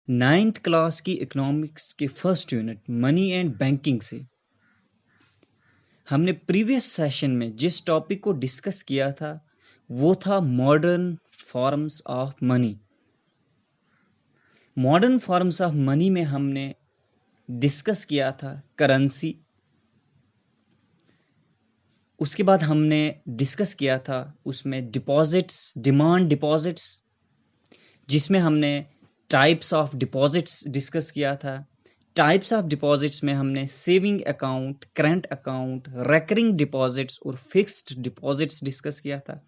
Ninth class की economics के first unit money and banking से हमने प्रीवियस सेशन में जिस टॉपिक को डिस्कस किया था वो था modern forms of money. Modern forms of money में हमने डिस्कस किया था करेंसी, उसके बाद हमने डिस्कस किया था उसमें डिपॉजिट्स, डिमांड डिपॉजिट्स, जिसमें हमने टाइप्स ऑफ डिपॉजिट्स डिस्कस किया था। टाइप्स ऑफ डिपॉजिट्स में हमने saving account, current account, recurring deposits और फिक्स्ड डिपॉजिट्स डिस्कस किया था।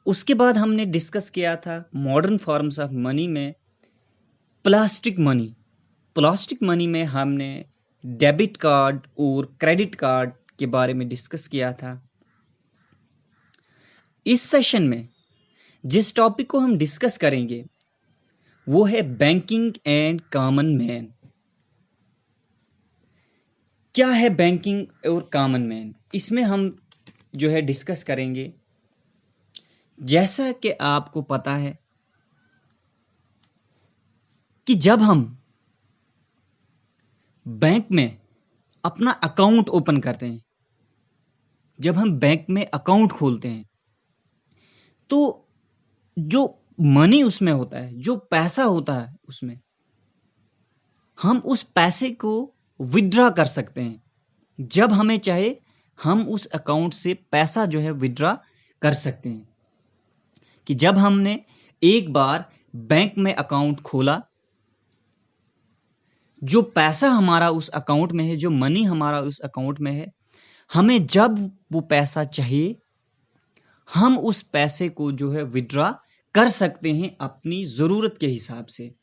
उसके बाद हमने डिस्कस किया था मॉडर्न फॉर्म्स ऑफ मनी में प्लास्टिक मनी। प्लास्टिक मनी में हमने डेबिट कार्ड और क्रेडिट कार्ड के बारे में डिस्कस किया था। इस सेशन में जिस टॉपिक को हम डिस्कस करेंगे वो है बैंकिंग एंड कॉमन मैन। क्या है बैंकिंग और कॉमन मैन? इसमें हम जो है डिस्कस करेंगे। जैसा कि आपको पता है कि जब हम बैंक में अपना अकाउंट ओपन करते हैं, जब हम बैंक में अकाउंट खोलते हैं, तो जो मनी उसमें होता है, जो पैसा होता है उसमें, हम उस पैसे को विड्रॉ कर सकते हैं। जब हमें चाहे हम उस अकाउंट से पैसा जो है विड्रॉ कर सकते हैं। कि जब हमने एक बार बैंक में अकाउंट खोला, जो पैसा हमारा उस अकाउंट में है, जो मनी हमारा उस अकाउंट में है, हमें जब वो पैसा चाहिए हम उस पैसे को जो है विड्रॉ कर सकते हैं अपनी जरूरत के हिसाब से।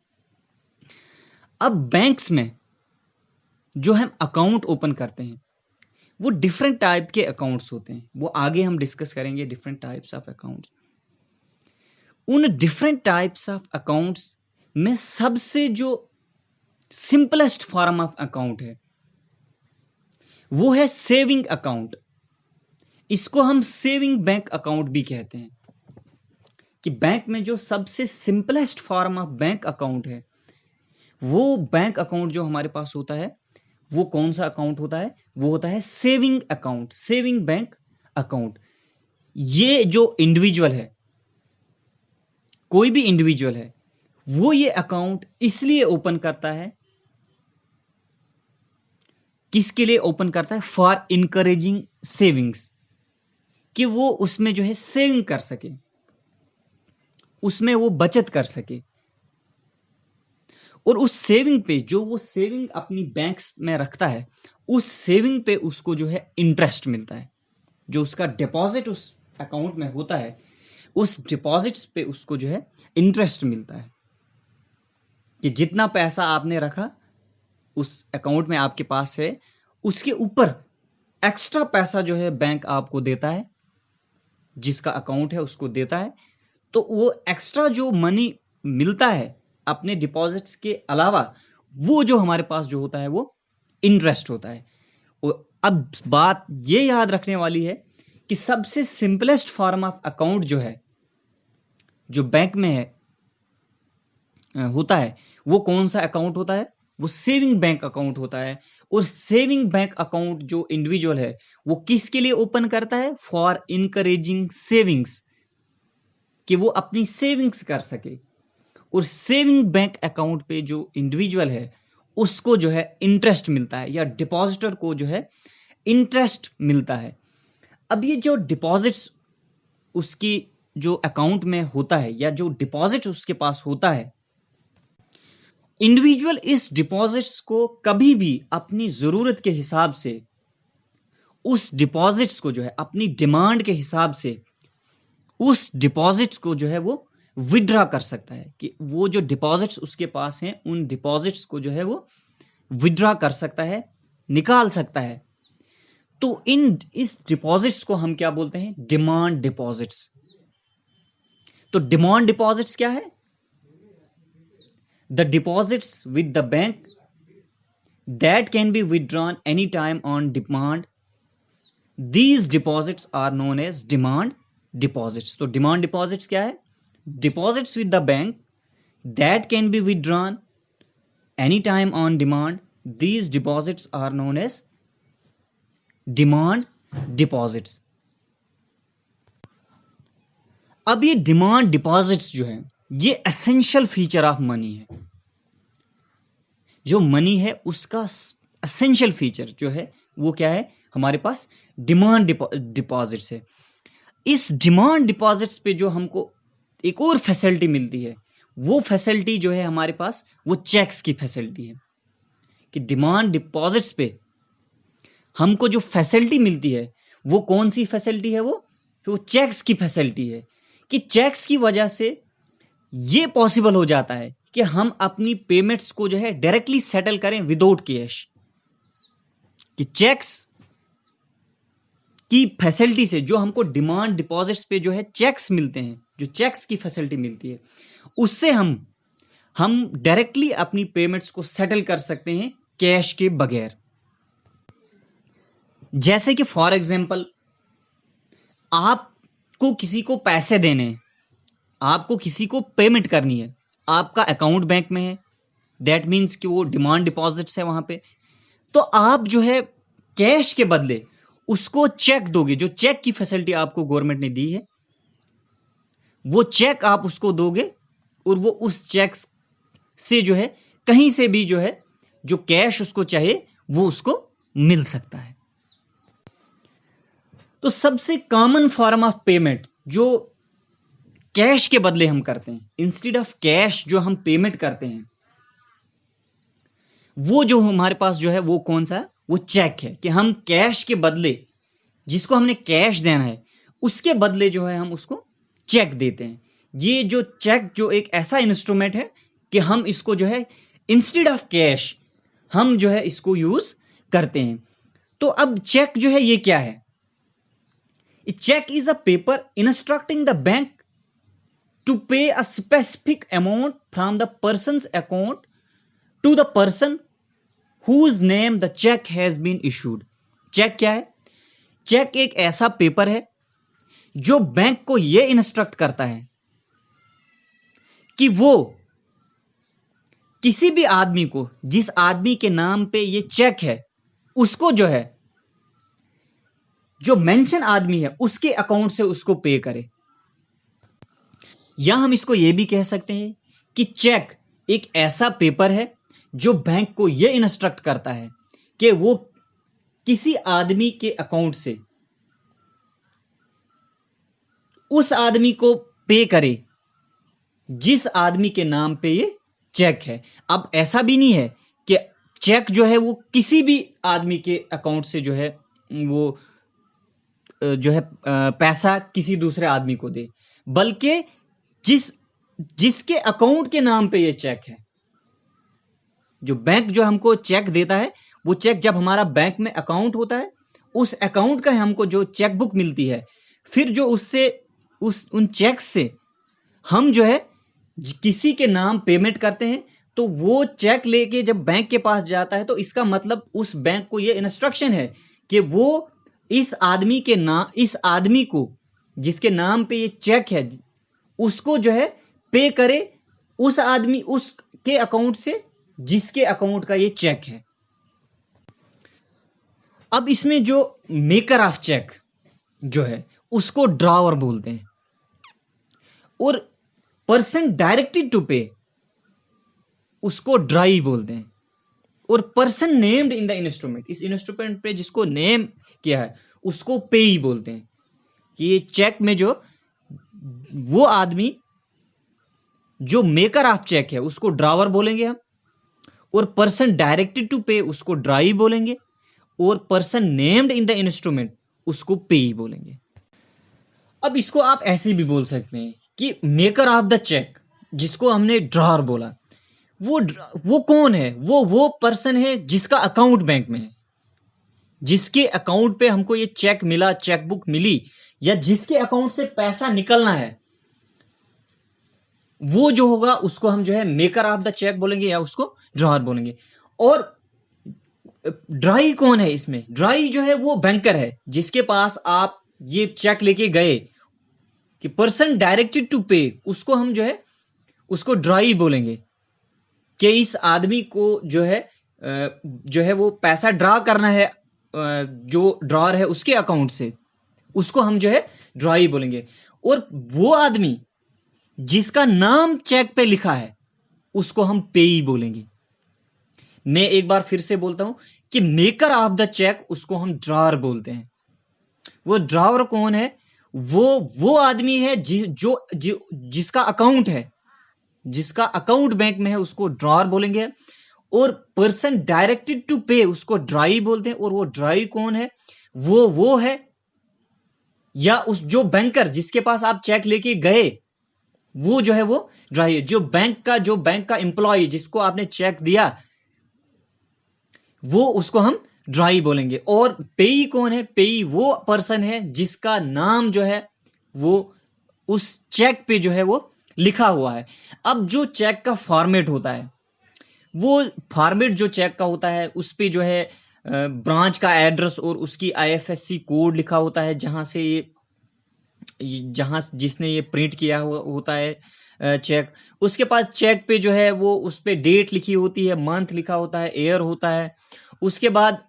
अब बैंक्स में जो हम अकाउंट ओपन करते हैं वो डिफरेंट टाइप के अकाउंट्स होते हैं, वो आगे हम डिस्कस करेंगे डिफरेंट टाइप्स ऑफ अकाउंट्स। उन डिफरेंट टाइप्स ऑफ अकाउंट्स में सबसे जो सिंपलेस्ट फॉर्म ऑफ अकाउंट है वो है सेविंग अकाउंट। इसको हम सेविंग बैंक अकाउंट भी कहते हैं। कि बैंक में जो सबसे simplest form of bank account है, वो बैंक अकाउंट जो हमारे पास होता है वो कौन सा अकाउंट होता है? वो होता है saving account, saving bank account. ये जो इंडिविजुअल है, कोई भी इंडिविजुअल है, वो ये अकाउंट इसलिए ओपन करता है, किसके लिए ओपन करता है? फॉर इनकरेजिंग सेविंग्स, कि वो उसमें जो है सेविंग कर सके, उसमें वो बचत कर सके। और उस सेविंग पे, जो वो सेविंग अपनी बैंक्स में रखता है, उस सेविंग पे उसको जो है इंटरेस्ट मिलता है। जो उसका डिपॉजिट उस अकाउंट में होता है, उस डिपॉजिट्स पे उसको जो है इंटरेस्ट मिलता है। कि जितना पैसा आपने रखा उस अकाउंट में आपके पास है, उसके ऊपर एक्स्ट्रा पैसा जो है बैंक आपको देता है, जिसका अकाउंट है उसको देता है। तो वो एक्स्ट्रा जो मनी मिलता है अपने डिपॉजिट्स के अलावा, वो जो हमारे पास जो होता है वो इंटरेस्ट होता है। और अब बात ये याद रखने वाली है कि सबसे सिंपलेस्ट फॉर्म ऑफ अकाउंट जो है, जो बैंक में है होता है, वो कौन सा अकाउंट होता है? वो सेविंग बैंक अकाउंट होता है। और सेविंग बैंक अकाउंट जो इंडिविजुअल है वो किसके लिए ओपन करता है? फॉर इनकरेजिंग सेविंग्स, कि वो अपनी सेविंग्स कर सके। और सेविंग बैंक अकाउंट पे जो इंडिविजुअल है उसको जो है इंटरेस्ट मिलता है, या डिपॉजिटर को जो है इंटरेस्ट मिलता है। अब ये जो डिपॉजिट्स उसकी जो अकाउंट में होता है, या जो डिपॉजिट उसके पास होता है, इंडिविजुअल इस डिपॉजिट्स को कभी भी अपनी जरूरत के हिसाब से उस डिपॉजिट्स को जो है अपनी डिमांड के हिसाब से उस डिपॉजिट्स को जो है वो विड्रॉ कर सकता है। कि वो जो डिपॉजिट्स उसके पास हैं उन डिपॉजिट्स को जो है वो विड्रॉ कर सकता है, निकाल सकता है। तो इस डिपॉजिट्स को हम क्या बोलते हैं? Demand deposits. तो डिमांड डिपॉजिट्स क्या है? The deposits with the bank that can be withdrawn any time on demand, these deposits are known as demand deposits. तो डिमांड डिपॉजिट्स क्या है? Deposits with the bank that can be withdrawn anytime on demand. These deposits are known as demand deposits. अब ये demand deposits जो है ये essential feature of money है. जो मनी है उसका एसेंशियल फीचर जो है वो क्या है, हमारे पास डिमांड डिपॉजिट्स है. इस डिमांड डिपॉजिट्स पे जो हमको एक और फैसिलिटी मिलती है, वो फैसिलिटी जो है हमारे पास वो चेक्स की फैसिलिटी है. कि डिमांड डिपॉजिट्स पे हमको जो फैसिलिटी मिलती है वो कौन सी फैसिलिटी है, वो चेक्स की फैसिलिटी है. कि चेक्स की वजह से ये पॉसिबल हो जाता है कि हम अपनी पेमेंट्स को जो है डायरेक्टली सेटल करें विदाउट कैश. कि चेक्स की फैसिलिटी से जो हमको डिमांड डिपॉजिट्स पे जो है चेक्स मिलते हैं, जो चेक्स की फैसिलिटी मिलती है, उससे हम डायरेक्टली अपनी पेमेंट्स को सेटल कर सकते हैं कैश के बगैर. जैसे कि फॉर एग्जांपल आपको किसी को पैसे देने हैं, आपको किसी को पेमेंट करनी है, आपका अकाउंट बैंक में है, दैट मीन्स कि वो डिमांड डिपॉजिट्स है वहां पे. तो आप जो है कैश के बदले उसको चेक दोगे. जो चेक की फैसिलिटी आपको गवर्नमेंट ने दी है, वो चेक आप उसको दोगे और वो उस चेक से जो है कहीं से भी जो है जो कैश उसको चाहे वो उसको मिल सकता है. तो सबसे कॉमन फॉर्म ऑफ पेमेंट जो कैश के बदले हम करते हैं, इंस्टेड ऑफ कैश जो हम पेमेंट करते हैं, वो जो हमारे पास जो है वो कौन सा है, वो चेक है. कि हम कैश के बदले जिसको हमने कैश देना है उसके बदले जो है हम उसको चेक देते हैं. ये जो चेक जो एक ऐसा इंस्ट्रूमेंट है कि हम इसको जो है इंस्टेड ऑफ कैश हम जो है इसको यूज करते हैं. तो अब चेक जो है ये क्या है? Cheque is a paper instructing the bank to pay a specific amount from the person's account to the person whose name the check has been issued. Cheque क्या है? चेक एक ऐसा पेपर है जो बैंक को यह इंस्ट्रक्ट करता है कि वो किसी भी आदमी को, जिस आदमी के नाम पे ये चेक है, उसको जो है जो मेंशन आदमी है उसके अकाउंट से उसको पे करे. या हम इसको यह भी कह सकते हैं कि चेक एक ऐसा पेपर है जो बैंक को यह इंस्ट्रक्ट करता है कि वो किसी आदमी के अकाउंट से उस आदमी को पे करे जिस आदमी के नाम पे ये चेक है. अब ऐसा भी नहीं है कि चेक जो है वो किसी भी आदमी के अकाउंट से जो है वो जो है पैसा किसी दूसरे आदमी को दे, बल्कि जिसके अकाउंट के नाम पे ये चेक है. जो बैंक जो हमको चेक देता है, वो चेक जब हमारा बैंक में अकाउंट होता है, उस अकाउंट का हमको जो चेक बुक मिलती है, फिर जो उससे उन चेक से हम जो है किसी के नाम पेमेंट करते हैं, तो वो चेक लेके जब बैंक के पास जाता है तो इसका मतलब उस बैंक को ये इंस्ट्रक्शन है कि वो इस आदमी को जिसके नाम पे ये चेक है उसको जो है पे करे उस आदमी उसके अकाउंट से जिसके अकाउंट का ये चेक है. अब इसमें जो मेकर ऑफ चेक जो है उसको ड्रॉवर बोलते हैं, और पर्सन डायरेक्टेड टू पे उसको ड्राई बोलते हैं, और person named in the instrument, इस इंस्ट्रूमेंट पे जिसको नेम किया है उसको पे ही बोलते हैं. कि ये चेक में जो वो आदमी जो मेकर ऑफ चेक है उसको ड्रॉवर बोलेंगे हम, और पर्सन डायरेक्टेड टू पे उसको ड्राई बोलेंगे, और person named in the instrument उसको पे ही बोलेंगे. अब इसको आप ऐसे भी बोल सकते हैं कि मेकर ऑफ द चेक जिसको हमने ड्रॉवर बोला, वो कौन है? वो पर्सन है जिसका अकाउंट बैंक में है, जिसके अकाउंट पे हमको ये चेक मिला, चेकबुक मिली, या जिसके अकाउंट से पैसा निकलना है, वो जो होगा उसको हम जो है मेकर ऑफ द चेक बोलेंगे या उसको ड्रॉवर बोलेंगे. और ड्राई कौन है इसमें? ड्राई जो है वो बैंकर है जिसके पास आप ये चेक लेके गए, कि पर्सन डायरेक्टेड टू पे, उसको हम जो है उसको ड्रॉई बोलेंगे कि इस आदमी को जो है वो पैसा ड्रा करना है, जो ड्रॉर है उसके अकाउंट से, उसको हम जो है ड्रॉई बोलेंगे। और वो आदमी जिसका नाम चेक पे लिखा है उसको हम पेई बोलेंगे। मैं एक बार फिर से बोलता हूं कि मेकर ऑफ द चेक उसको हम ड्रॉर बोलते हैं। वो ड्रॉर कौन है? वो आदमी है जिसका अकाउंट है, जिसका अकाउंट बैंक में है, उसको ड्रॉर बोलेंगे। और पर्सन डायरेक्टेड टू पे उसको ड्राई बोलते हैं। और वो ड्राई कौन है? वो है, या उस जो बैंकर जिसके पास आप चेक लेके गए वो जो है वो ड्राई है। जो बैंक का एम्प्लॉय जिसको आपने चेक दिया वो, उसको हम ड्राई बोलेंगे। और पेई कौन है? पेई वो पर्सन है जिसका नाम जो है वो उस चेक पे जो है वो लिखा हुआ है। अब जो चेक का फॉर्मेट होता है, वो फॉर्मेट जो चेक का होता है उस पे जो है ब्रांच का एड्रेस और उसकी आईएफएससी कोड लिखा होता है, जहां जिसने ये प्रिंट किया हुआ होता है चेक। उसके पास चेक पे जो है वो उस पे डेट लिखी होती है, मंथ लिखा होता है, ईयर होता है। उसके बाद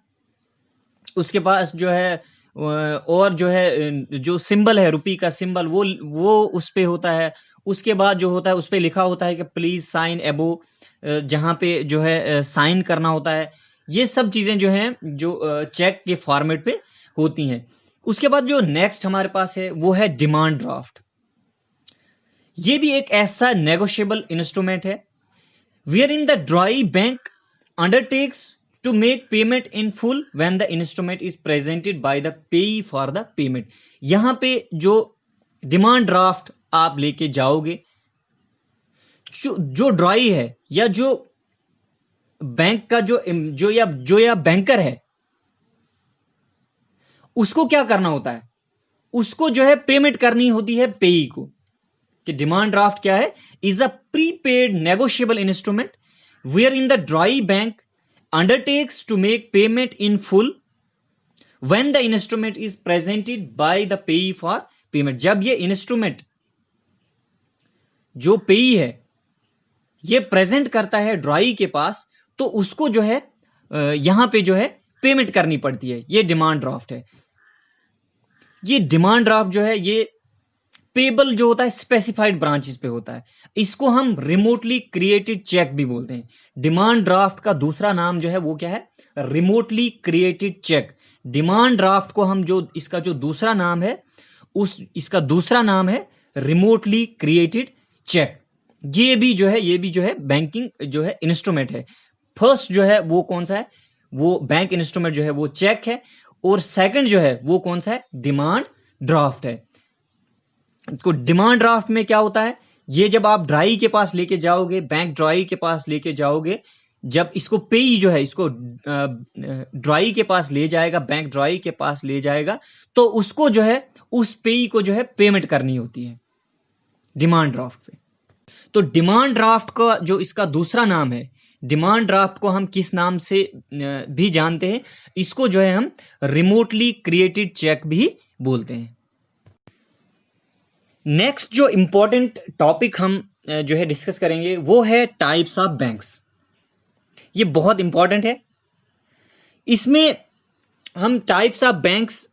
उसके पास जो है और जो है जो सिंबल है, रुपी का सिंबल, वो उस पे होता है। उसके बाद जो होता है उस पे लिखा होता है कि प्लीज साइन एबो, जहां पे जो है साइन करना होता है। ये सब चीजें जो हैं जो चेक के फॉर्मेट पे होती हैं। उसके बाद जो नेक्स्ट हमारे पास है वो है डिमांड ड्राफ्ट। ये भी एक ऐसा नेगोशिएबल इंस्ट्रूमेंट है wherein the drawee bank undertakes to make payment in full when the instrument is presented by the payee for the payment। यहां पे जो डिमांड ड्राफ्ट आप लेके जाओगे, जो ड्राई है या जो बैंक का जो या बैंकर है, उसको क्या करना होता है? उसको जो है पेमेंट करनी होती है पेई को। कि डिमांड ड्राफ्ट क्या है? Is a prepaid negotiable instrument wherein the drawee bank undertakes to make payment in full when the instrument is presented by the payee for payment। जब ये इंस्ट्रूमेंट जो पेई है ये प्रेजेंट करता है ड्राई के पास, तो उसको जो है यहां पे जो है पेमेंट करनी पड़ती है। ये डिमांड ड्राफ्ट है। ये डिमांड ड्राफ्ट जो है ये पेबल जो होता है स्पेसिफाइड ब्रांचेस पे होता है। इसको हम रिमोटली क्रिएटेड चेक भी बोलते हैं। डिमांड ड्राफ्ट का दूसरा नाम जो है वो क्या है? Remotely created cheque. Demand draft को हम जो इसका जो दूसरा नाम है इसका दूसरा नाम है रिमोटली क्रिएटेड चेक। ये भी जो है बैंकिंग जो है इंस्ट्रूमेंट है। फर्स्ट जो है वो कौन सा है? वो बैंक इंस्ट्रूमेंट जो है वो चेक है। और सेकंड जो है वो कौन सा है? डिमांड ड्राफ्ट है। तो डिमांड ड्राफ्ट में क्या होता है? ये जब आप ड्राई के पास लेके जाओगे, बैंक ड्राई के पास लेके जाओगे, जब इसको पेई जो है इसको ड्राई के पास ले जाएगा, बैंक ड्राई के पास ले जाएगा, तो उसको जो है उस पेई को जो है पेमेंट करनी होती है डिमांड ड्राफ्ट पे। तो डिमांड ड्राफ्ट का जो इसका दूसरा नाम है, डिमांड ड्राफ्ट को हम किस नाम से भी जानते हैं? इसको जो है हम रिमोटली क्रिएटेड चेक भी बोलते हैं। नेक्स्ट जो इंपॉर्टेंट टॉपिक हम जो है डिस्कस करेंगे वो है टाइप्स ऑफ बैंक्स। ये बहुत इंपॉर्टेंट है। इसमें हम टाइप्स ऑफ बैंक्स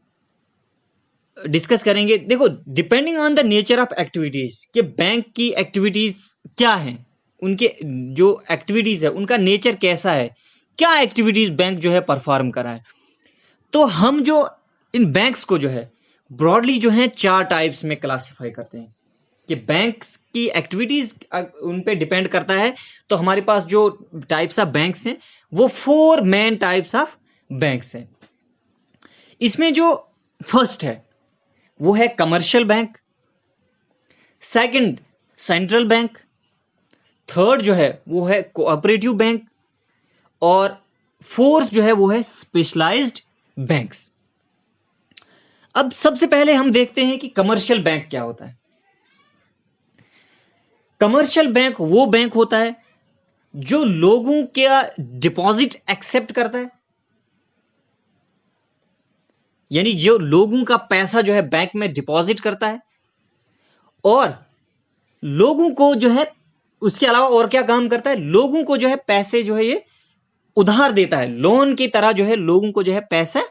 डिस्कस करेंगे। देखो, depending on the nature of activities, कि बैंक की एक्टिविटीज क्या हैं, उनके जो एक्टिविटीज है उनका नेचर कैसा है, क्या एक्टिविटीज बैंक जो है परफॉर्म करा है। तो हम जो इन बैंक्स को जो है ब्रॉडली जो है 4 टाइप्स में क्लासिफाई करते हैं कि बैंक्स की एक्टिविटीज उन पे डिपेंड करता है। तो हमारे पास जो टाइप्स ऑफ बैंक्स हैं वो 4 मेन टाइप्स ऑफ बैंक्स हैं। इसमें जो फर्स्ट है वो है commercial bank, second central bank, third जो है वो है कोऑपरेटिव बैंक, और फोर्थ जो है वो है स्पेशलाइज्ड बैंक्स। अब सबसे पहले हम देखते हैं कि कमर्शियल बैंक क्या होता है। कमर्शियल बैंक वो बैंक होता है जो लोगों का डिपॉजिट एक्सेप्ट करता है, यानी जो लोगों का पैसा जो है बैंक में डिपॉजिट करता है और लोगों को जो है उसके अलावा और क्या काम करता है, लोगों को जो है पैसे जो है ये उधार देता है, लोन की तरह जो है लोगों को जो है पैसा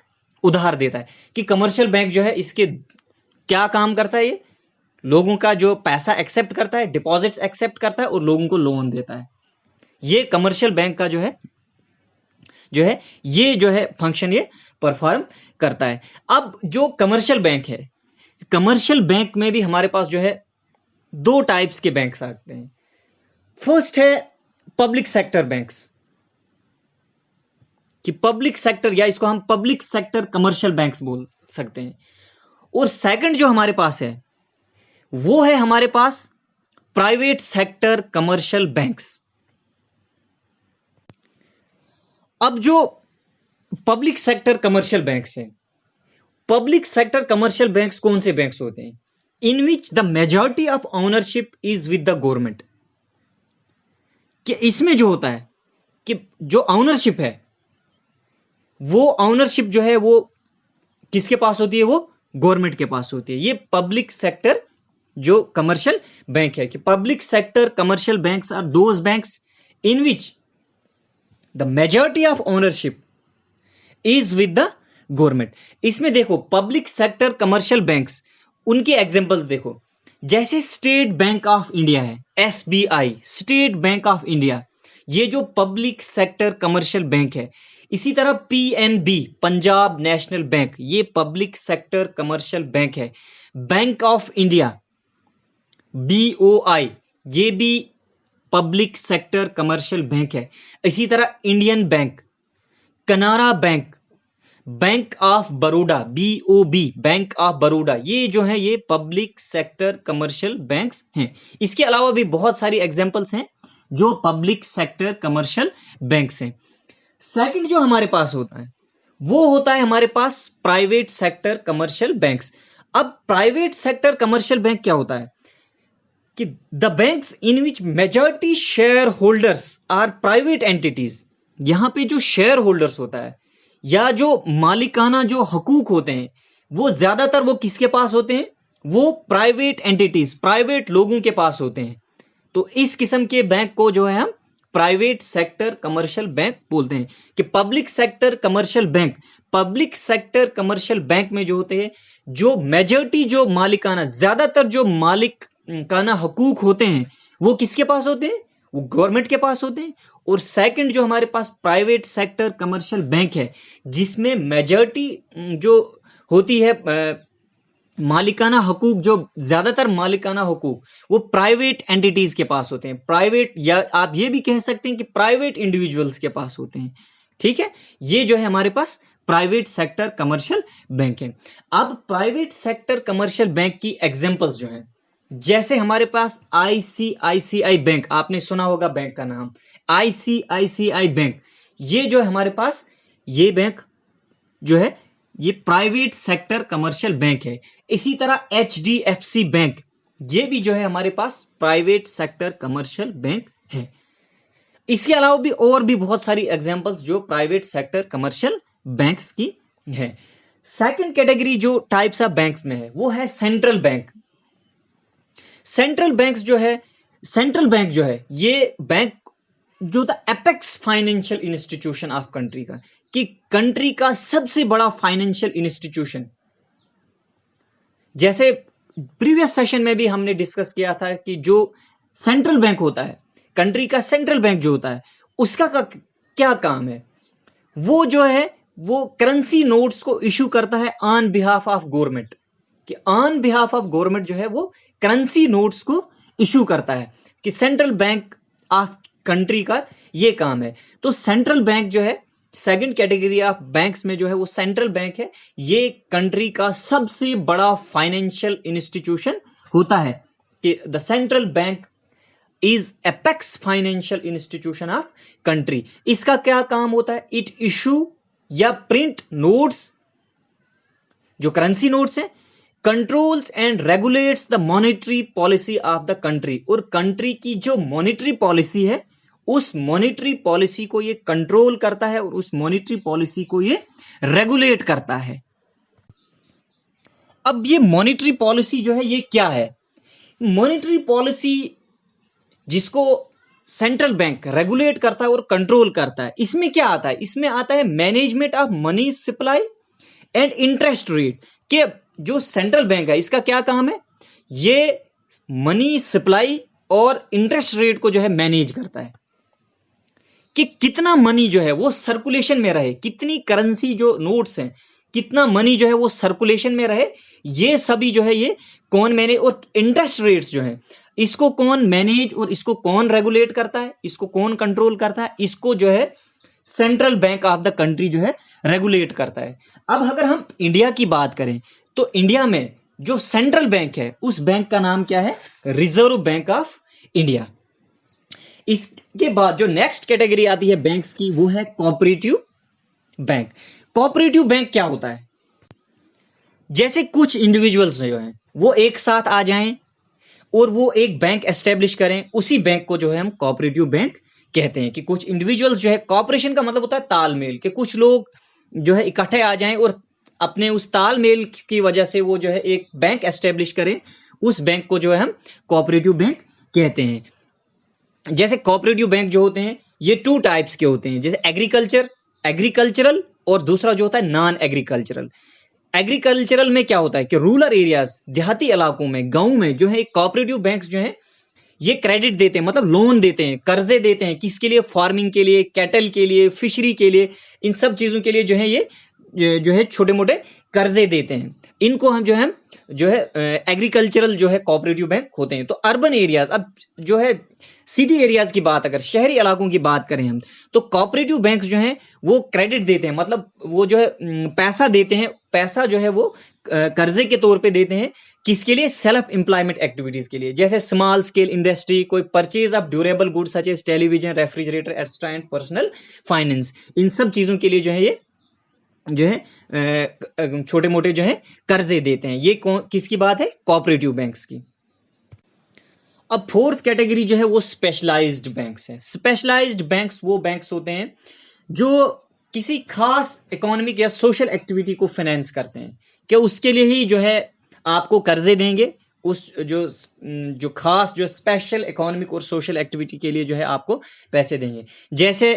उधार देता है। कि कमर्शियल बैंक जो है इसके क्या काम करता है, ये लोगों का जो पैसा एक्सेप्ट करता है, डिपॉजिट्स एक्सेप्ट करता है और लोगों को लोन देता है। ये कमर्शियल बैंक का जो है ये जो है फंक्शन ये परफॉर्म करता है। अब जो कमर्शियल बैंक है, कमर्शियल बैंक में भी हमारे पास जो है दो टाइप्स के बैंक्स आते हैं। फर्स्ट है पब्लिक सेक्टर बैंक्स, कि पब्लिक सेक्टर या इसको हम पब्लिक सेक्टर कमर्शियल बैंक्स बोल सकते हैं। और सेकंड जो हमारे पास है वो है हमारे पास प्राइवेट सेक्टर कमर्शियल बैंक्स। अब जो पब्लिक सेक्टर कमर्शियल बैंक्स हैं, पब्लिक सेक्टर कमर्शियल बैंक्स कौन से बैंक्स होते हैं, in which the majority of ownership is with the government. कि इसमें जो होता है कि जो ऑनरशिप है वो ऑनरशिप जो है वो किसके पास होती है, वो गवर्नमेंट के पास होती है। ये पब्लिक सेक्टर जो कमर्शियल बैंक है, कि public sector commercial banks are those banks in which the majority of ownership is with the government. इसमें देखो पब्लिक सेक्टर कमर्शियल बैंक्स, उनके एग्जांपल देखो, जैसे स्टेट बैंक ऑफ इंडिया है, SBI, State Bank of India, ये जो public sector commercial bank है। इसी तरह पीएनबी, पंजाब नेशनल बैंक, ये पब्लिक सेक्टर कमर्शियल बैंक है। बैंक ऑफ इंडिया, बीओआई, ये भी पब्लिक सेक्टर कमर्शियल बैंक है। इसी तरह Indian bank, Canara bank, bank of Baroda, BOB, bank of Baroda, ये जो है ये पब्लिक सेक्टर कमर्शियल बैंक्स हैं। इसके अलावा भी बहुत सारी एग्जांपल्स हैं जो पब्लिक सेक्टर कमर्शियल बैंक्स हैं। सेकंड जो हमारे पास होता है वो होता है हमारे पास प्राइवेट सेक्टर कमर्शियल बैंक्स। अब प्राइवेट सेक्टर कमर्शियल बैंक क्या होता है, कि the banks in which majority share holders are private entities. यहां पे जो शेयर होल्डर्स होता है या जो मालिकाना जो हकूक होते हैं वो ज्यादातर वो किसके पास होते हैं, वो प्राइवेट एंटिटीज, प्राइवेट लोगों के पास होते हैं। तो इस किस्म के बैंक को जो है हम प्राइवेट सेक्टर कमर्शियल बैंक बोलते हैं। कि public sector commercial bank, public sector commercial bank में जो होते हैं जो मेजॉरिटी जो मालिकाना, ज्यादातर जो मालिकाना हकूक होते हैं वो किसके पास होते हैं, वो गवर्नमेंट के पास होते हैं। और सेकंड जो हमारे पास प्राइवेट सेक्टर कमर्शियल बैंक है जिसमें मेजॉरिटी जो होती है मालिकाना हकूक, जो ज्यादातर मालिकाना हकूक वो प्राइवेट एंटिटीज के पास होते हैं, प्राइवेट, या आप ये भी कह सकते हैं कि प्राइवेट इंडिविजुअल्स के पास होते हैं। ठीक है, ये जो है हमारे पास प्राइवेट सेक्टर कमर्शियल बैंक है। अब प्राइवेट सेक्टर कमर्शियल बैंक की एग्जांपल्स जो हैं, जैसे हमारे पास आईसीआईसीआई बैंक, आपने सुना होगा बैंक का नाम, आईसीआईसीआई बैंक, ये जो है हमारे पास ये बैंक जो है ये प्राइवेट सेक्टर कमर्शियल बैंक है। इसी तरह एचडीएफसी बैंक, ये भी जो है हमारे पास प्राइवेट सेक्टर कमर्शियल बैंक है। इसके अलावा भी और भी बहुत सारी एग्जांपल्स जो प्राइवेट सेक्टर कमर्शियल बैंक्स की है। सेकंड कैटेगरी जो टाइप्स ऑफ बैंक्स में है वो है सेंट्रल बैंक। सेंट्रल बैंक्स जो है, सेंट्रल बैंक जो है ये बैंक जो the apex financial institution of country का, कि कंट्री का सबसे बड़ा फाइनेंशियल इंस्टीट्यूशन। जैसे प्रीवियस सेशन में भी हमने डिस्कस किया था कि जो सेंट्रल बैंक होता है, कंट्री का सेंट्रल बैंक जो होता है उसका क्या काम है, वो जो है वो करेंसी नोट्स को इशू करता है ऑन बिहाफ ऑफ गवर्नमेंट। कि ऑन बिहाफ ऑफ गवर्नमेंट जो है वो करेंसी नोट्स को इशू करता है, कि सेंट्रल बैंक ऑफ कंट्री का ये काम है। तो सेंट्रल बैंक जो है सेकंड कैटेगरी ऑफ बैंक्स में जो है वो सेंट्रल बैंक है, ये कंट्री का सबसे बड़ा फाइनेंशियल इंस्टीट्यूशन होता है। कि the central bank is apex financial institution of country. इसका क्या काम होता है, इट इशू या प्रिंट नोट्स, जो करेंसी नोट्स हैं, controls and regulates the monetary policy of the country. और कंट्री की जो मॉनेटरी पॉलिसी है उस मॉनेटरी पॉलिसी को ये कंट्रोल करता है और उस मॉनेटरी पॉलिसी को ये रेगुलेट करता है। अब ये मॉनेटरी पॉलिसी जो है ये क्या है, मॉनेटरी पॉलिसी जिसको सेंट्रल बैंक रेगुलेट करता है और कंट्रोल करता है। इसमें क्या आता है? इसमें आता है management of money supply and interest rate. के जो सेंट्रल बैंक है इसका क्या काम है? ये मनी सप्लाई और इंटरेस्ट रेट को जो है मैनेज करता है कि कितना मनी जो है वो सर्कुलेशन में रहे, कितनी करेंसी जो नोट्स हैं, कितना मनी जो है वो सर्कुलेशन में रहे। ये सभी जो है ये कौन मैनेज, और इंटरेस्ट रेट्स जो है इसको कौन मैनेज और इसको कौन रेगुलेट करता है, इसको कौन कंट्रोल करता है? इसको जो है central bank of the country जो है रेगुलेट करता है। अब अगर हम इंडिया की बात करें तो इंडिया में जो सेंट्रल बैंक है उस बैंक का नाम क्या है? Reserve bank of India. इसके बाद जो नेक्स्ट कैटेगरी आती है बैंक्स की वो है कोऑपरेटिव बैंक। कोऑपरेटिव बैंक क्या होता है? जैसे कुछ इंडिविजुअल्स जो हैं वो एक साथ आ जाएं और वो एक बैंक एस्टेब्लिश करें, उसी बैंक को जो है हम कोऑपरेटिव बैंक कहते हैं। कि कुछ इंडिविजुअल्स जो है, कोऑपरेशन का मतलब होता है तालमेल, कि कुछ लोग जो है इकट्ठे आ जाएं और अपने उस तालमेल की वजह से वो जो है एक बैंक एस्टेब्लिश करें, उस बैंक को जो है हम कोऑपरेटिव बैंक कहते हैं। जैसे कोऑपरेटिव बैंक जो होते हैं ये 2 टाइप्स के होते हैं, जैसे एग्रीकल्चरल और दूसरा जो होता है नॉन एग्रीकल्चरल। एग्रीकल्चरल में क्या होता है कि रूरल एरियाज, देहाती इलाकों में, गांव में जो है कोऑपरेटिव बैंक्स जो है ये क्रेडिट देते हैं, मतलब लोन देते हैं, कर्जे देते हैं। किसके लिए? फार्मिंग के लिए, कैटल के लिए, फिशरी के लिए, इन सब चीजों के लिए जो है ये जो है छोटे मोटे कर्जे देते हैं। इनको हम जो है एग्रीकल्चरल जो है कोऑपरेटिव बैंक होते हैं। तो अर्बन एरियाज, अब जो है सिटी एरियाज की बात, अगर शहरी इलाकों की बात करें हम, तो कोऑपरेटिव बैंक जो है वो क्रेडिट देते हैं, मतलब वो जो है पैसा देते हैं। पैसा जो है वो कर्जे के तौर पे देते हैं। किसके लिए? सेल्फ एम्प्लॉयमेंट एक्टिविटीज के लिए, जैसे स्मॉल स्केल इंडस्ट्री, कोई purchase of durable goods such as television, refrigerator extra and personal finance. इन सब चीजों के लिए जो है ये जो है छोटे मोटे जो है कर्जे देते हैं। ये किसकी बात है? कोऑपरेटिव बैंक्स की। अब फोर्थ कैटेगरी जो है वो स्पेशलाइज्ड बैंक्स है। स्पेशलाइज्ड बैंक्स वो बैंक्स होते हैं जो किसी खास इकोनॉमिक या सोशल एक्टिविटी को फाइनेंस करते हैं, कि उसके लिए ही जो है आपको कर्जे देंगे, उस जो खास जो स्पेशल इकोनॉमिक और सोशल एक्टिविटी के लिए जो है आपको पैसे देंगे। जैसे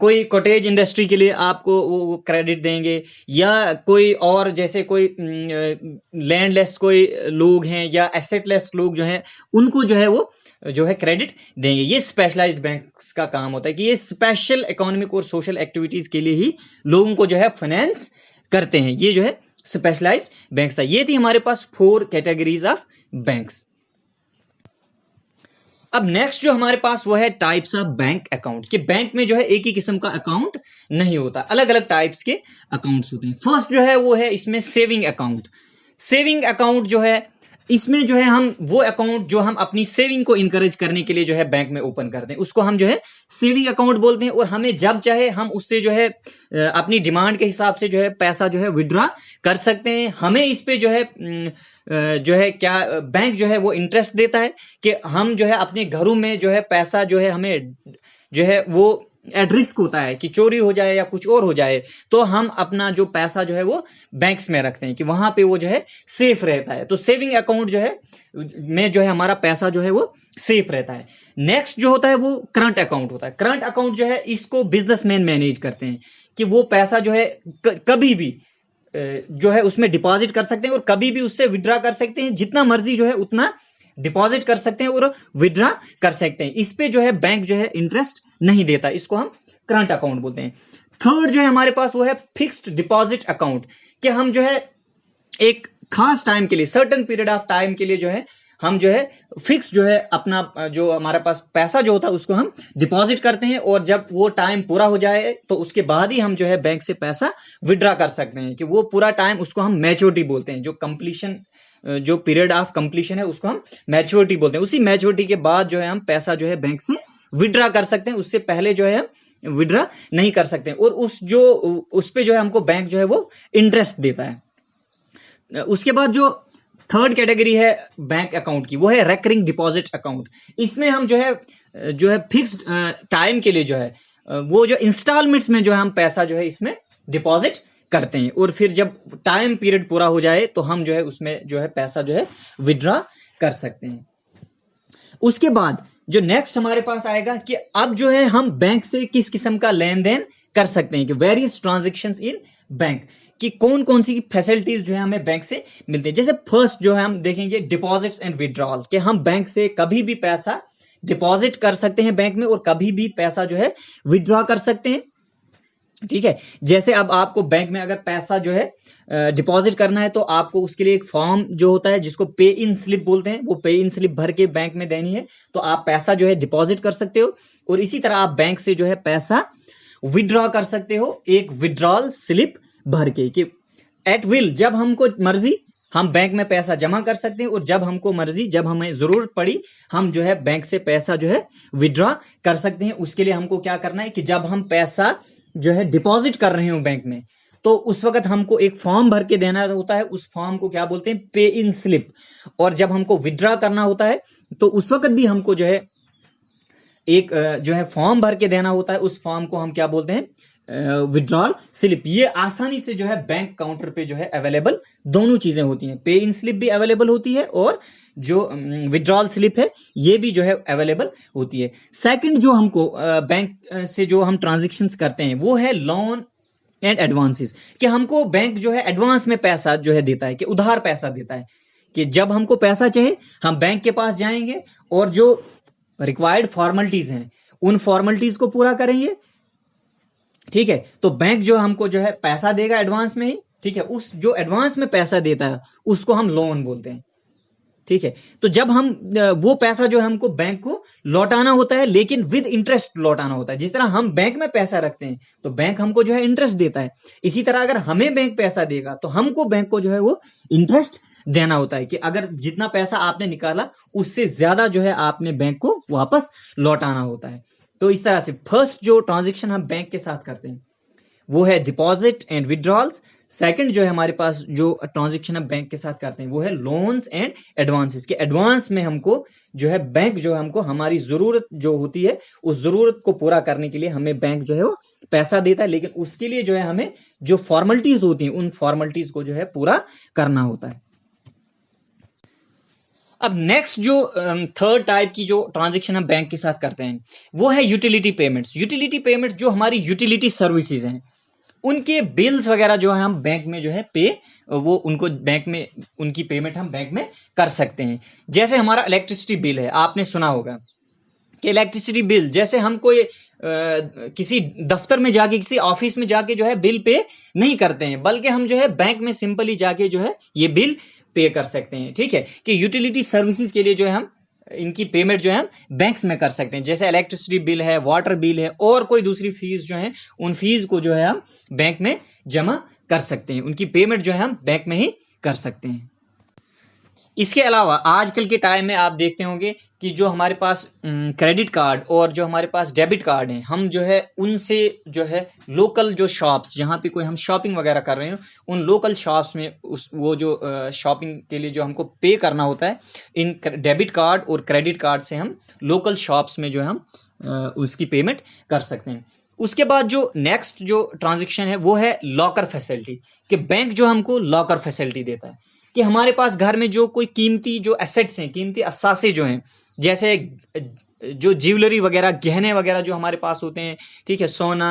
कोई कॉटेज इंडस्ट्री के लिए आपको वो क्रेडिट देंगे, या कोई और जैसे कोई लैंडलेस कोई लोग हैं या एसेटलेस लोग जो हैं उनको जो है वो जो है क्रेडिट देंगे। ये स्पेशलाइज्ड बैंक्स का काम होता है कि ये स्पेशल इकोनॉमिक और सोशल एक्टिविटीज के लिए ही लोगों को जो है फाइनेंस करते हैं। ये जो है स्पेशलाइज्ड बैंक्स था। ये थी हमारे पास 4 कैटेगरीज ऑफ बैंक्स। अब नेक्स्ट जो हमारे पास वो है टाइप्स ऑफ बैंक अकाउंट। कि बैंक में जो है एक ही किस्म का अकाउंट नहीं होता, अलग अलग टाइप्स के अकाउंट्स होते हैं। फर्स्ट जो है वो है इसमें सेविंग अकाउंट। सेविंग अकाउंट जो है इसमें जो है हम वो अकाउंट जो हम अपनी सेविंग को इंकरेज करने के लिए जो है बैंक में ओपन करते हैं, उसको हम जो है सेविंग अकाउंट बोलते हैं। और हमें जब चाहे हम उससे जो है अपनी डिमांड के हिसाब से जो है पैसा जो है विड्रॉ कर सकते हैं। हमें इस पे जो है क्या बैंक जो है वो इंटरेस्ट देता है कि हम जो है अपने घरों में जो है पैसा जो है हमें जो है वो एट रिस्क होता है कि चोरी हो जाए या कुछ और हो जाए, तो हम अपना जो पैसा जो है वो बैंक्स में रखते हैं कि वहां पे वो जो है सेफ रहता है। तो सेविंग अकाउंट जो है में जो है हमारा पैसा जो है वो सेफ रहता है। नेक्स्ट जो होता है वो करंट अकाउंट होता है। करंट अकाउंट जो है इसको बिजनेसमैन मैनेज करते हैं कि वो पैसा जो है कभी भी जो है उसमें डिपॉजिट कर सकते हैं और कभी भी उससे विड्रॉ कर सकते हैं। जितना मर्जी जो है उतना डिपॉजिट कर सकते हैं और विड्रॉ कर सकते हैं। इस पे जो है बैंक जो है इंटरेस्ट नहीं देता, इसको हम करंट अकाउंट बोलते हैं। थर्ड जो है हमारे पास वो है फिक्स्ड डिपॉजिट अकाउंट। कि हम जो है एक खास टाइम के लिए, सर्टेन पीरियड ऑफ टाइम के लिए जो है हम जो है फिक्स जो है अपना जो हमारे पास पैसा जो होता है उसको हम डिपॉजिट करते हैं, और जब वो टाइम पूरा हो जाए तो उसके बाद ही हम जो है बैंक से पैसा विड्रॉ कर सकते हैं। कि वो पूरा टाइम उसको हम मैच्योरिटी बोलते हैं। जो कंप्लीशन जो पीरियड ऑफ कंप्लीशन है उसको हम मैच्योरिटी बोलते हैं। उसी मैच्योरिटी के बाद जो है हम पैसा जो है बैंक से विड्रॉ कर सकते हैं, उससे पहले जो है विड्रॉ नहीं कर सकते। और उस पे जो है हमको बैंक जो है वो इंटरेस्ट देता है। उसके बाद जो थर्ड कैटेगरी है बैंक अकाउंट की वो है रेकरिंग डिपॉजिट अकाउंट। इसमें हम जो है फिक्स्ड टाइम के लिए जो है वो जो इंस्टॉलमेंट्स में जो है हम पैसा जो है इसमें डिपॉजिट करते हैं, और फिर जब टाइम पीरियड पूरा हो जाए तो हम जो है उसमें जो है पैसा जो है विड्रॉ कर सकते हैं। उसके बाद जो नेक्स्ट हमारे पास आएगा कि अब जो है हम बैंक से किस किस्म का लेन देन कर सकते हैं, कि वेरियस ट्रांजेक्शंस इन बैंक, कि कौन कौन सी फैसिलिटीज जो है हमें बैंक से मिलते हैं। जैसे फर्स्ट जो है हम देखेंगे डिपॉजिट्स एंड विड्रॉल, कि हम बैंक से कभी भी पैसा डिपॉजिट कर सकते हैं बैंक में और कभी भी पैसा जो है विड्रॉ कर सकते हैं। ठीक है, जैसे अब आपको बैंक में अगर पैसा जो है डिपॉजिट करना है तो आपको उसके लिए एक फॉर्म जो होता है जिसको पे इन स्लिप बोलते हैं, वो पे इन स्लिप भर के बैंक में देनी है, तो आप पैसा जो है डिपॉजिट कर सकते हो। और इसी तरह आप बैंक से जो है पैसा विड्रॉ कर सकते हो एक विड्रॉल स्लिप भर के, कि एट विल जब हमको मर्जी हम बैंक में पैसा जमा कर सकते हैं, और जब हमको मर्जी जब हमें जरूरत पड़ी हम जो है बैंक से पैसा जो है विड्रॉ कर सकते हैं। उसके लिए हमको क्या करना है कि जब हम पैसा जो है डिपॉजिट कर रहे हो बैंक में तो उस वक्त हमको एक फॉर्म भर के देना होता है, उस फॉर्म को क्या बोलते हैं, पे इन स्लिप। और जब हमको विड्रॉ करना होता है तो उस वक्त भी हमको जो है एक जो है फॉर्म भर के देना होता है, उस फॉर्म को हम क्या बोलते हैं, विड्रॉल स्लिप। ये आसानी से जो है बैंक काउंटर पे जो है अवेलेबल दोनों चीजें होती हैं, पे इन स्लिप भी अवेलेबल होती है और जो विड्रॉल स्लिप है ये भी जो है अवेलेबल होती है। सेकंड जो हमको बैंक से जो हम ट्रांजेक्शन्स करते हैं वो है लोन एंड एडवांसेस, कि हमको बैंक जो है एडवांस में पैसा जो है देता है, कि उधार पैसा देता है, कि जब हमको पैसा चाहिए हम बैंक के पास जाएंगे और जो रिक्वायर्ड फॉर्मेलिटीज हैं उन फॉर्मेलिटीज को पूरा करेंगे। ठीक है, तो बैंक जो हमको जो है पैसा देगा एडवांस में ही। ठीक है, उस जो एडवांस में पैसा देता है उसको हम लोन बोलते हैं। ठीक है, तो जब हम वो पैसा जो है हमको बैंक को लौटाना होता है, लेकिन विद इंटरेस्ट लौटाना होता है। जिस तरह हम बैंक में पैसा रखते हैं तो बैंक हमको जो है इंटरेस्ट देता है, इसी तरह अगर हमें बैंक पैसा देगा तो हमको बैंक को जो है वो इंटरेस्ट देना होता है, कि अगर जितना पैसा आपने निकाला उससे ज्यादा जो है आपने बैंक को वापस लौटाना होता है। तो इस तरह से फर्स्ट जो ट्रांजेक्शन हम बैंक के साथ करते हैं वो है डिपॉजिट एंड विड्रॉल्स। सेकंड जो है हमारे पास जो ट्रांजेक्शन हम बैंक के साथ करते हैं वो है लोन्स एंड एडवांसेस, के एडवांस में हमको जो है बैंक जो है हमको हमारी जरूरत जो होती है उस जरूरत को पूरा करने के लिए हमें बैंक जो है वो पैसा देता है, लेकिन उसके लिए जो है हमें जो फॉर्मेलिटीज होती हैं उन फॉर्मेलिटीज को जो है पूरा करना होता है। अब नेक्स्ट जो थर्ड टाइप की जो ट्रांजेक्शन हम बैंक के साथ करते हैं वो है यूटिलिटी पेमेंट्स। यूटिलिटी पेमेंट्स जो हमारी यूटिलिटी सर्विसेज हैं उनके बिल्स वगैरह जो है हम बैंक में जो है वो उनको बैंक में उनकी पेमेंट हम बैंक में कर सकते हैं। जैसे हमारा इलेक्ट्रिसिटी बिल है, आपने सुना होगा कि इलेक्ट्रिसिटी बिल जैसे हम कोई किसी दफ्तर में जाके किसी ऑफिस में जाके जो है बिल पे नहीं करते हैं, बल्कि हम जो है बैंक में सिंपली जाके जो है ये बिल पे कर सकते हैं। ठीक है, कि यूटिलिटी सर्विसेज के लिए जो है हम इनकी पेमेंट जो है हम बैंक्स में कर सकते हैं। जैसे इलेक्ट्रिसिटी बिल है, वाटर बिल है और कोई दूसरी फीस जो है उन फीस को जो है हम बैंक में जमा कर सकते हैं, उनकी पेमेंट जो है हम बैंक में ही कर सकते हैं। इसके अलावा आजकल के टाइम में आप देखते होंगे कि जो हमारे पास क्रेडिट कार्ड और जो हमारे पास डेबिट कार्ड हैं, हम जो है उनसे जो है लोकल जो शॉप्स जहाँ पे कोई हम शॉपिंग वगैरह कर रहे हो उन लोकल शॉप्स में वो जो शॉपिंग के लिए जो हमको पे करना होता है इन डेबिट कार्ड और क्रेडिट कार्ड से हम लोकल शॉप्स में जो है हम उसकी पेमेंट कर सकते हैं। उसके बाद जो नेक्स्ट जो ट्रांजेक्शन है वो है लॉकर फैसिलिटी, कि बैंक जो हमको लॉकर फैसिलिटी देता है कि हमारे पास घर में जो कोई कीमती जो एसेट्स हैं, कीमती असासे जो हैं, जैसे जो ज्वेलरी वगैरह गहने वगैरह जो हमारे पास होते हैं, ठीक है, सोना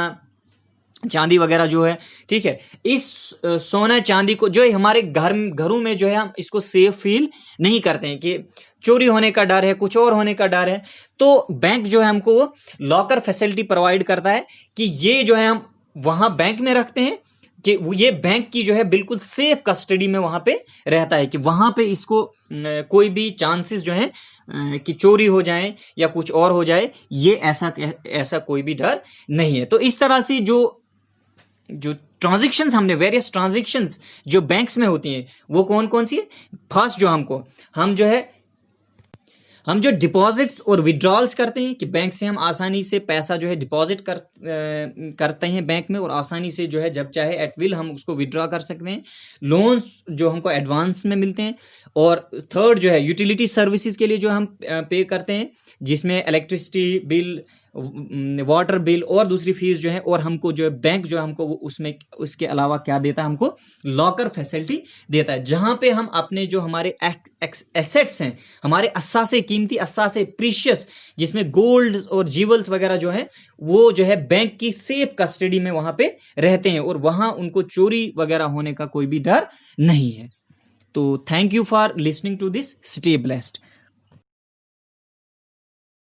चांदी वगैरह जो है, ठीक है, इस सोना चांदी को जो है हमारे घरों में जो है हम इसको सेफ फील नहीं करते हैं कि चोरी होने का डर है, कुछ और होने का डर है, तो बैंक जो है हमको लॉकर फैसिलिटी प्रोवाइड करता है कि ये जो है हम वहां बैंक में रखते हैं कि ये बैंक की जो है बिल्कुल सेफ कस्टडी में वहां पे रहता है, कि वहां पे इसको कोई भी चांसेस जो है कि चोरी हो जाए या कुछ और हो जाए, ये ऐसा कोई भी डर नहीं है। तो इस तरह से जो ट्रांजेक्शन्स हमने वेरियस ट्रांजेक्शन्स जो बैंक्स में होती हैं वो कौन कौन सी है। फर्स्ट जो हम जो डिपॉजिट्स और विड्रॉल्स करते हैं कि बैंक से हम आसानी से पैसा जो है डिपॉजिट करते हैं बैंक में और आसानी से जो है जब चाहे एट विल हम उसको विड्रॉ कर सकते हैं। लोन्स जो हमको एडवांस में मिलते हैं। और थर्ड जो है यूटिलिटी सर्विसेज के लिए जो हम पे करते हैं, जिसमें इलेक्ट्रिसिटी बिल, वाटर बिल और दूसरी फीस जो है, और हमको जो है बैंक जो है हमको उसमें उसके अलावा क्या देता है, हमको लॉकर फैसिलिटी देता है, जहां पे हम अपने जो हमारे एसेट्स हैं, हमारे असासे, कीमती असासे, प्रीशियस, जिसमें गोल्ड और जीवल्स वगैरह जो है वो जो है बैंक की सेफ कस्टडी में वहां पे रहते हैं, और वहां उनको चोरी वगैरह होने का कोई भी डर नहीं है। तो thank you for listening to this, stay blessed.